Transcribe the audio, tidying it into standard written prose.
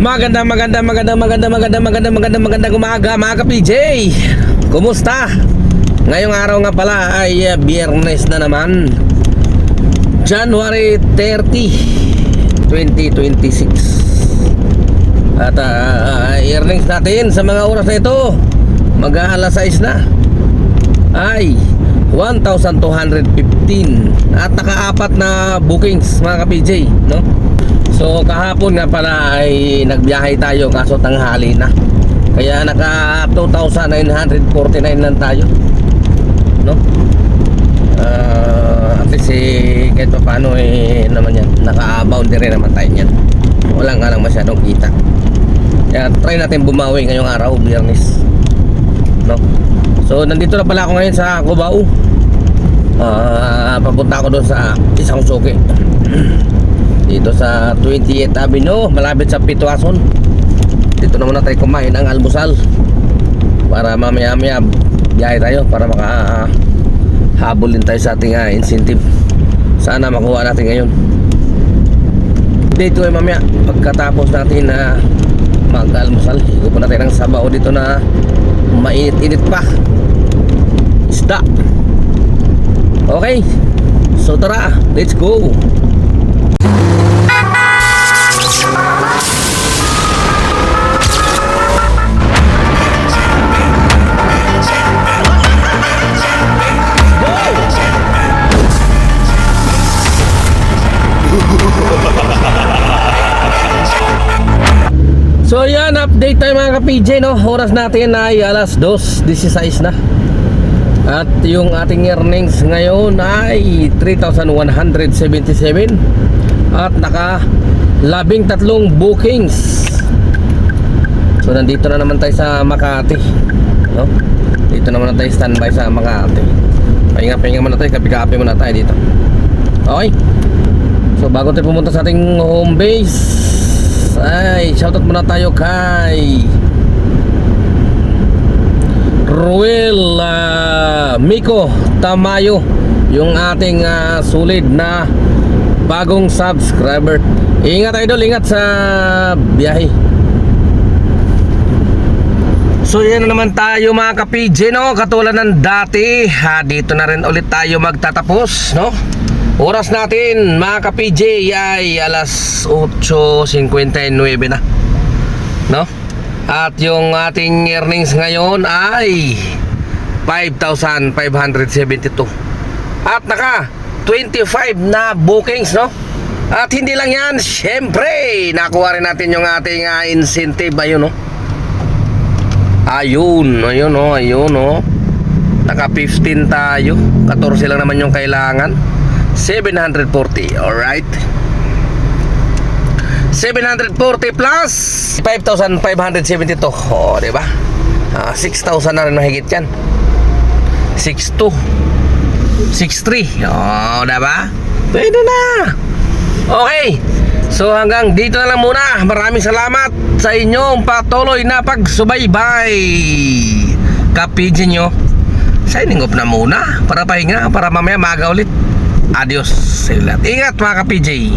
Magandang umaga mga ka-PJ. Kumusta? Ngayong araw nga pala ay Biyernes na naman, January 30, 2026. At earnings natin sa mga oras na ito, mag-aalas 6 na, ay 1,215. At naka-4 na bookings mga ka-PJ, no? So kahapon nga pala ay nagbiyahe tayo kaso tanghali na, kaya naka 2,949 lang tayo, no? At least kahit pa paano naman yan, naka-boundary naman tayo yan. Wala nga lang masyadong kita, kaya try natin bumawi ngayong araw, Biyernes, no? So nandito na pala ako ngayon sa Cubao. Papunta ako doon sa isang suki dito sa 28th Avenue, malapit sa Pitwason. Dito na muna tayo kumain ang almusal para mamaya biyahe tayo para makahabol din tayo sa ating incentive. Sana makuha natin ngayon. Dito ay mamaya pagkatapos natin mag-almusal, higop natin ng sabaw dito na mainit-init pa, isda. Okay, so tara, let's go. So yan, update tayo mga ka-PJ, no? Oras natin ay alas 2:16 na. At yung ating earnings ngayon ay 3,177. At naka 13 bookings. So nandito na naman tayo sa Makati, no? Dito naman tayo standby sa Makati. Pahinga muna tayo, kape-kape muna tayo dito. Okay. So bago tayo pumunta sa ating home base, ay shoutout muna tayo kay Ruel Miko Tamayo, yung ating sulit na bagong subscriber. Ingat idol, ingat sa biyahe. So yan na naman tayo mga ka-PJ, no? Katulad ng dati, dito na rin ulit tayo magtatapos, no? Oras natin mga ka-PJ ay alas 8:59 na, no? At yung ating earnings ngayon ay 5,572. At naka 25 na bookings, no? At hindi lang yan, syempre nakuha rin natin yung ating incentive. Ayun, no? Ayun, no? Naka 15 tayo, 14 lang naman yung kailangan. 740, alright. 740 plus 5,572. Oh, diba? 6,000 na rin mahigit yan. 6,2 6,3. Oh, diba? Pwede na. Okay. So hanggang dito na lang muna. Maraming salamat sa inyong patuloy na pagsubaybay. Kapidyo nyo, signing off na muna para pahinga, para mamaya maga ulit. Adios. Ingat mga ka-PJ.